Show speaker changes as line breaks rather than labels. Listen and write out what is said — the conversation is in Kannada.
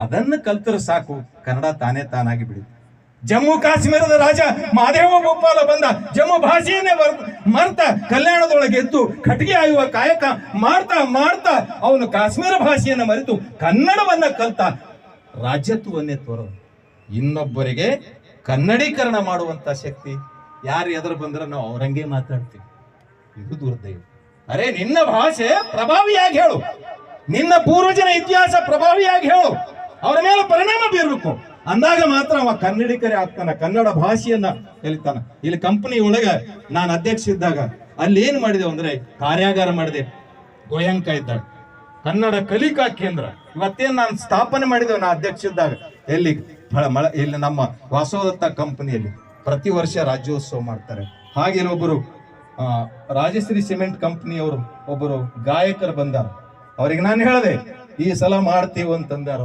ಅದನ್ನು ಕಲ್ತರೆ ಸಾಕು, ಕನ್ನಡ ತಾನೇ ತಾನಾಗಿ ಬಿಡಿ. ಜಮ್ಮು ಕಾಶ್ಮೀರದ ರಾಜ ಮಹಾದೇವ ಗೋಪಾಲ ಬಂದ, ಜಮ್ಮು ಭಾಷೆಯನ್ನೇ ಮರ್ತ ಕಲ್ಯಾಣದೊಳಗೆ ಎದ್ದು ಕಟ್ಟಿಗೆ ಆಯುವ ಕಾಯಕ ಮಾಡ್ತಾ ಮಾಡ್ತಾ ಅವನು ಕಾಶ್ಮೀರ ಭಾಷೆಯನ್ನು ಮರೆತು ಕನ್ನಡವನ್ನ ಕಲ್ತ ರಾಜ್ಯತ್ವವನ್ನೇ ತೋರ. ಇನ್ನೊಬ್ಬರಿಗೆ ಕನ್ನಡೀಕರಣ ಮಾಡುವಂತ ಶಕ್ತಿ ಯಾರು ಎದುರು ಬಂದ್ರೆ ನಾವು ಅವರಂಗೆ ಮಾತಾಡ್ತೀವಿ. ಇದು ದುರ್ದೈವ. ಅರೆ, ನಿನ್ನ ಭಾಷೆ ಪ್ರಭಾವಿಯಾಗಿ ಹೇಳು, ನಿನ್ನ ಪೂರ್ವಜನ ಇತಿಹಾಸ ಪ್ರಭಾವಿಯಾಗಿ ಹೇಳು, ಅವರ ಮೇಲೆ ಪರಿಣಾಮ ಬೀರಬೇಕು. ಅಂದಾಗ ಮಾತ್ರ ಅವ ಕನ್ನಡಿಗರೇ ಆಗ್ತಾನ, ಕನ್ನಡ ಭಾಷೆಯನ್ನ ಕಲಿತಾನ. ಇಲ್ಲಿ ಕಂಪನಿ ಒಳಗ ನಾನು ಅಧ್ಯಕ್ಷ ಇದ್ದಾಗ ಅಲ್ಲಿ ಏನ್ ಮಾಡಿದೆವು ಅಂದ್ರೆ ಕಾರ್ಯಾಗಾರ ಮಾಡಿದೆ. ಗೋಯಂಕ ಇದ್ದಾಗ ಕನ್ನಡ ಕಲಿಕಾ ಕೇಂದ್ರ ಇವತ್ತೇನ್ ನಾನು ಸ್ಥಾಪನೆ ಮಾಡಿದೆವು ನಾ ಅಧ್ಯಕ್ಷ ಇದ್ದಾಗ. ಇಲ್ಲಿ ನಮ್ಮ ವಾಸವದತ್ತ ಕಂಪನಿಯಲ್ಲಿ ಪ್ರತಿ ವರ್ಷ ರಾಜ್ಯೋತ್ಸವ ಮಾಡ್ತಾರೆ. ಹಾಗೆ ಒಬ್ಬರು ರಾಜಶ್ರೀ ಸಿಮೆಂಟ್ ಕಂಪನಿಯವರು ಒಬ್ಬರು ಗಾಯಕರು ಬಂದಾರ. ಅವ್ರಿಗೆ ನಾನು ಹೇಳಿದೆ ಈ ಸಲ ಮಾಡ್ತೀವಿ ಅಂತಂದಾರ.